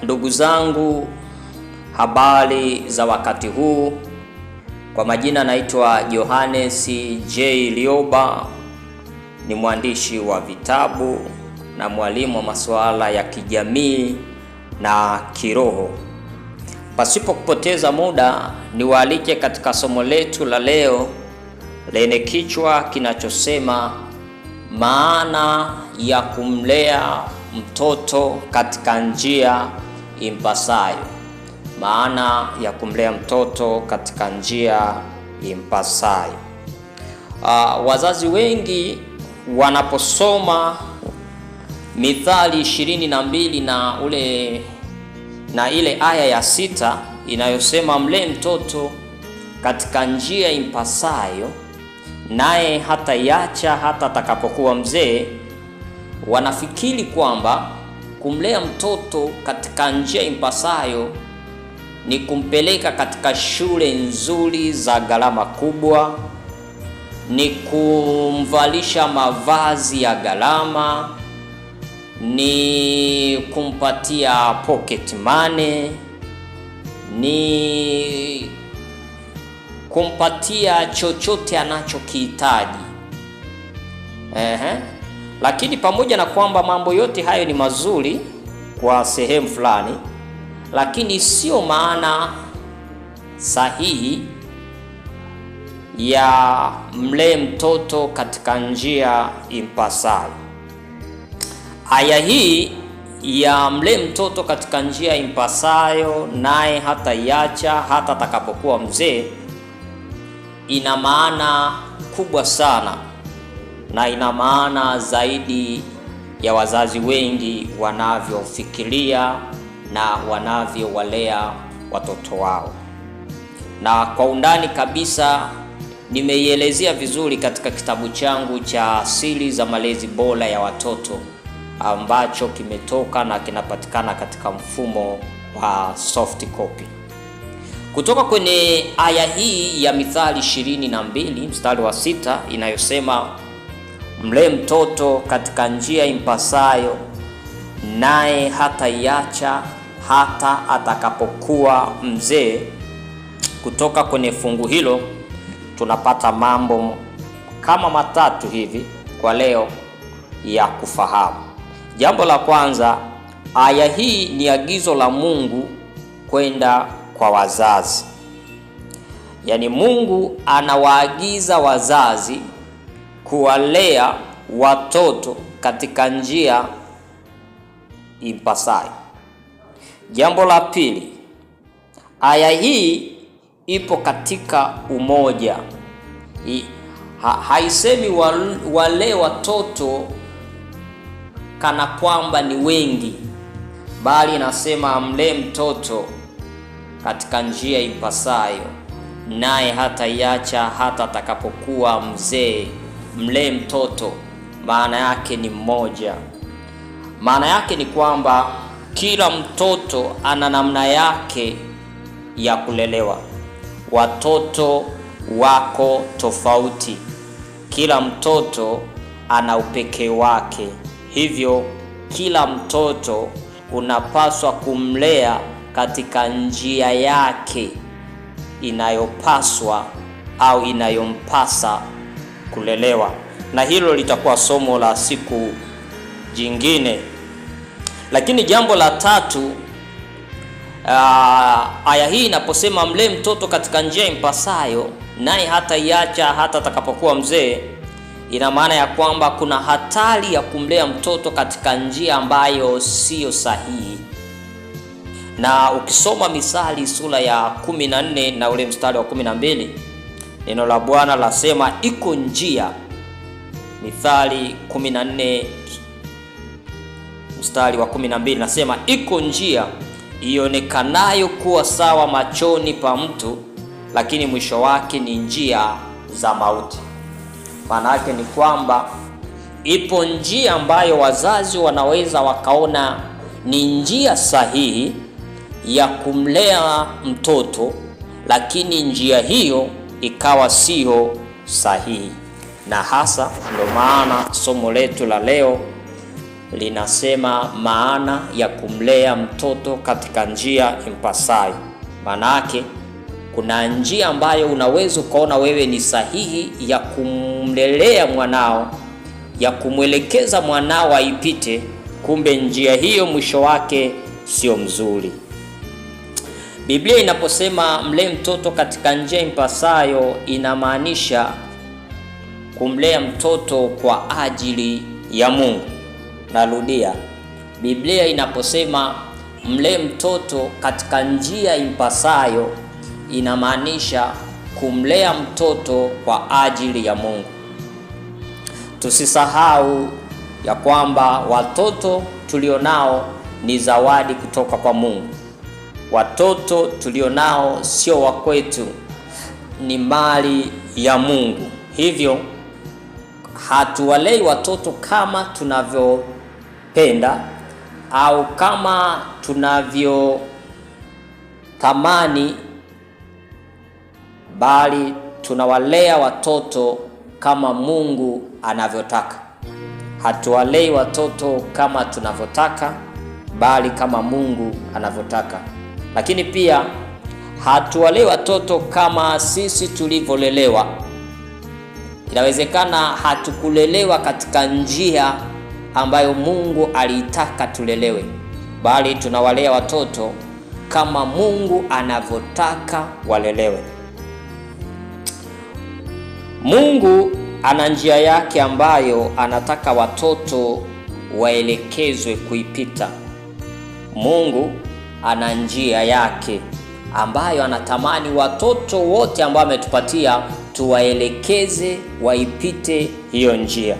Ndugu zangu, habari za wakati huu. Kwa majina naitwa Johannes J. Lioba, ni mwandishi wa vitabu na mwalimu wa masuala ya kijamii na kiroho. Pasipo kupoteza muda, niwaalike katika somo letu la leo lenye kichwa kinachosema maana ya kumlea mtoto katika njia impasayo. Maana ya kumlea mtoto katika njia impasayo. Wazazi wengi wanaposoma Mithali 22 na ile aya ya 6 inayosema mlee mtoto katika njia impasayo, naye hataiacha hata atakapokuwa mzee, wanafikiri kwamba kumlea mtoto katika njia impasayo ni kumpeleka katika shule nzuri za gharama kubwa, ni kumvalisha mavazi ya gharama, ni kumpatia pocket money, ni kumpatia chochote anachokihitaji. Lakini pamoja na kwamba mambo yote hayo ni mazuri kwa sehemu fulani, lakini sio maana sahihi ya mlee mtoto katika njia impasayo. Aya hii ya mlee mtoto katika njia impasayo, naye hataiacha hata atakapokuwa mzee, ina maana kubwa sana na ina maana zaidi ya wazazi wengi wanavyofikiria na wanavyowalea watoto wao. Na kwa undani kabisa nimeielezea vizuri katika kitabu changu cha Siri za Malezi Bora ya Watoto, ambacho kimetoka na kinapatikana katika mfumo wa soft copy. Kutoka kwenye aya hii ya Mithali 22 mstari wa 6 inayosema mlee mtoto katika njia impasayo, naye hataiacha hata atakapokuwa mzee. Kutoka kwenye fungu hilo tunapata mambo kama matatu hivi kwa leo ya kufahamu. Jambo la kwanza, aya hii ni agizo la Mungu kwenda kwa wazazi. Yaani Mungu anawaagiza wazazi kuwalea watoto katika njia impasayo. Jambo la pili, aya hii ipo katika umoja. Haisemi wale watoto kana kwamba ni wengi, bali inasema mlee mtoto katika njia impasayo, naye hataiacha hata atakapokuwa mzee. Mlee mtoto maana yake ni mmoja. Maana yake ni kwamba kila mtoto ana namna yake ya kulelewa. Watoto wako tofauti, kila mtoto ana upekee wake. Hivyo kila mtoto unapaswa kumlea katika njia yake inayopaswa au inayompasa kulelewa. Na hilo litakuwa somo la siku jingine. Lakini jambo la tatu, aya hii inaposema mlee mtoto katika njia impasayo, naye hataiacha hata atakapokuwa mzee, ina maana ya kwamba kuna hatari ya kumlea mtoto katika njia ambayo siyo sahihi. Na ukisoma Mithali sura ya 14 na ule mstari wa 12, neno la Bwana lasema iko njia. Mithali 14 mstari wa 12 nasema iko njia ionekanayo kuwa sawa machoni pa mtu, lakini mwisho wake ni njia za mauti. Maana yake ni kwamba ipo njia ambayo wazazi wanaweza wakaona ni njia sahihi ya kumlea mtoto, lakini njia hiyo ikawa sio sahihi. na hasa ndio maana somo letu la leo linasema maana ya kumlea mtoto katika njia impasayo. Maana yake kuna njia ambayo unaweza ukaona wewe ni sahihi ya kumlelea mwanao, ya kumwelekeza mwanao aipite, kumbe njia hiyo mwisho wake sio mzuri. Biblia inaposema mlee mtoto katika njia impasayo, inamaanisha kumlea mtoto kwa ajili ya Mungu. Narudia, Biblia inaposema mlee mtoto katika njia impasayo, inamaanisha kumlea mtoto kwa ajili ya Mungu. Tusisahau ya kwamba watoto tulionao ni zawadi kutoka kwa Mungu. Watoto tulionao sio wa kwetu, ni mali ya Mungu. Hivyo hatuwalei watoto kama tunavyopenda au kama tunavyotamani, bali tunawalea watoto kama Mungu anavyotaka. Hatuwalei watoto kama tunavyotaka, bali kama Mungu anavyotaka. Lakini pia hatuwalei watoto kama sisi tulivyolelewa. Inawezekana hatukulelewa katika njia ambayo Mungu alitaka tulelewe, bali tunawalea watoto kama Mungu anavyotaka walelewe. Mungu ana njia yake ambayo anataka watoto waelekezwe kuipita. Mungu ana njia yake ambayo anatamani watoto wote ambao ametupatia tuwaelekeze waipite hiyo njia.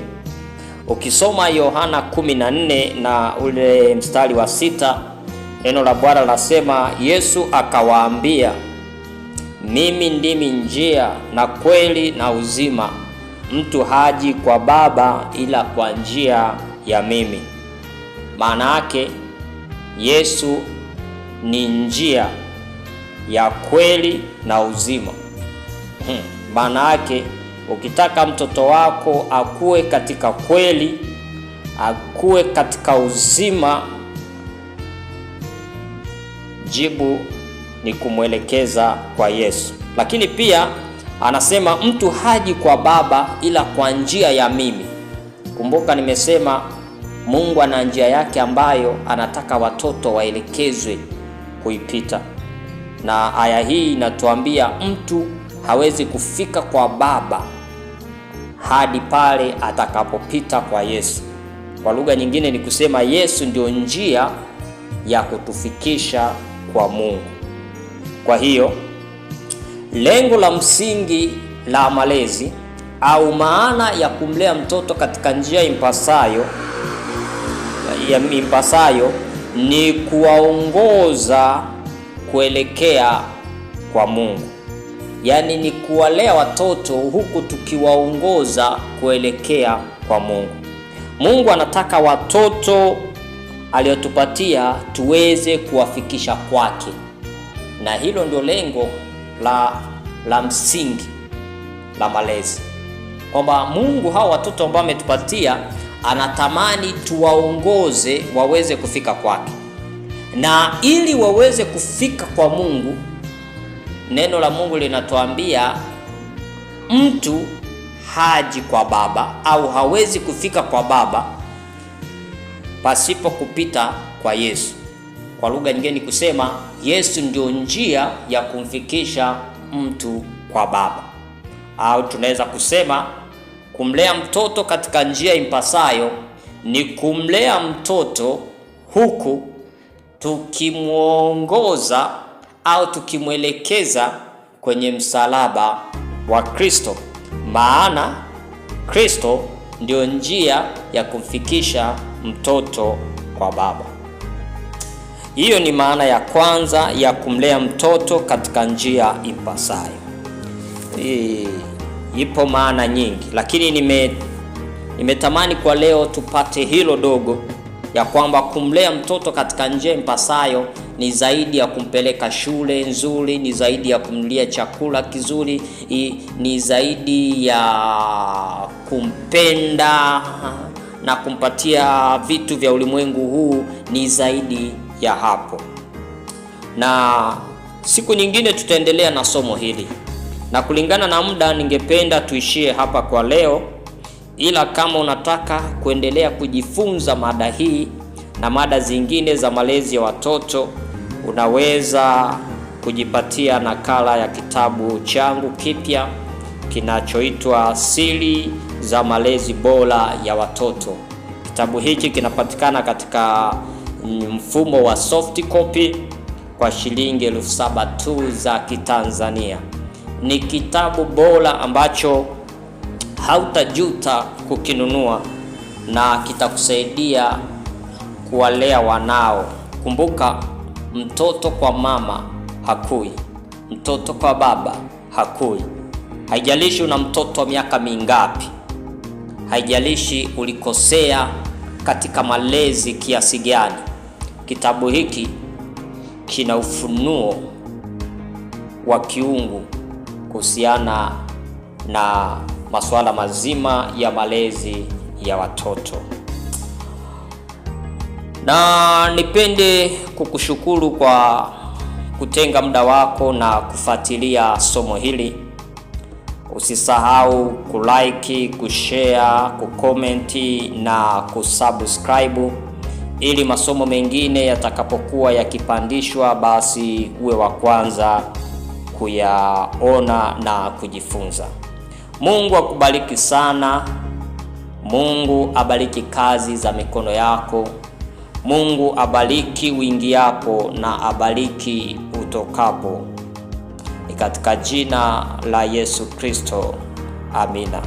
Ukisoma Yohana 14 na ule mstari wa 6, neno la Bwana linasema, Yesu akawaambia, mimi ndimi njia na kweli na uzima, mtu haji kwa Baba ila kwa njia ya mimi. Maana yake Yesu ni njia ya kweli na uzima. Maana yake ukitaka mtoto wako akue katika kweli, akue katika uzima, jibu ni kumwelekeza kwa Yesu. Lakini pia anasema mtu haji kwa Baba ila kwa njia ya mimi. Kumbuka nimesema Mungu ana njia yake ambayo anataka watoto waelekezwe kuipita. Na aya hii inatuambia mtu hawezi kufika kwa Baba hadi pale atakapopita kwa Yesu. Kwa lugha nyingine ni kusema Yesu ndio njia ya kutufikisha kwa Mungu. Kwa hiyo lengo la msingi la malezi au maana ya kumlea mtoto katika njia impasayo ni kuwaongoza kuelekea kwa Mungu. Yaani ni kuwalea watoto huku tukiwaongoza kuelekea kwa Mungu. Mungu anataka watoto aliyotupatia tuweze kuwafikisha kwake. Na hilo ndio lengo la msingi la malezi. Kwamba Mungu hao watoto ambao ametupatia anatamani tuwaongoze waweze kufika kwake. Na ili waweze kufika kwa Mungu, neno la Mungu linatuambia mtu haji kwa Baba au hawezi kufika kwa Baba pasipo kupita kwa Yesu. Kwa lugha nyingine ni kusema Yesu ndio njia ya kumfikisha mtu kwa Baba. Au tunaweza kusema kumlea mtoto katika njia impasayo ni kumlea mtoto huku tukimuongoza au tukimwelekeza kwenye msalaba wa Kristo. Maana Kristo ndio njia ya kumfikisha mtoto kwa Baba. Hiyo ni maana ya kwanza ya kumlea mtoto katika njia impasayo. Ipo maana nyingi, lakini nimetamani kwa leo tupate hilo dogo ya kwamba kumlea mtoto katika njia impasayo ni zaidi ya kumpeleka shule nzuri, ni zaidi ya kumlia chakula kizuri, ni zaidi ya kumpenda na kumpatia vitu vya ulimwengu huu, ni zaidi ya hapo. Na siku nyingine tutaendelea na somo hili, na kulingana na muda ningependa tuishie hapa kwa leo, ila kama unataka kuendelea kujifunza mada hii na mada zingine za malezi ya watoto, unaweza kujipatia nakala ya kitabu changu kipya kinachoitwa Siri za Malezi Bora ya Watoto. Kitabu hiki kinapatikana katika mfumo wa soft copy kwa shilingi 7,000 tu za Kitanzania. Ni kitabu bora ambacho hautajuta kukinunua na kitakusaidia kuwalea wanao. Kumbuka, mtoto kwa mama hakui, mtoto kwa baba hakui. Haijalishi una mtoto wa miaka mingapi, haijalishi ulikosea katika malezi kiasi gani, kitabu hiki kina ufunuo wa kiungu kuhusiana na masuala mazima ya malezi ya watoto. Na nipende kukushukuru kwa kutenga muda wako na kufuatilia somo hili. Usisahau kulike, kushare, kukomenti na kusubscribe ili masomo mengine yatakapokuwa yakipandishwa basi uwe wa kwanza kuyaona na kujifunza. Mungu akubariki sana. Mungu abariki kazi za mikono yako. Mungu abariki uingiapo na abariki utokapo. Ni katika jina la Yesu Kristo. Amina.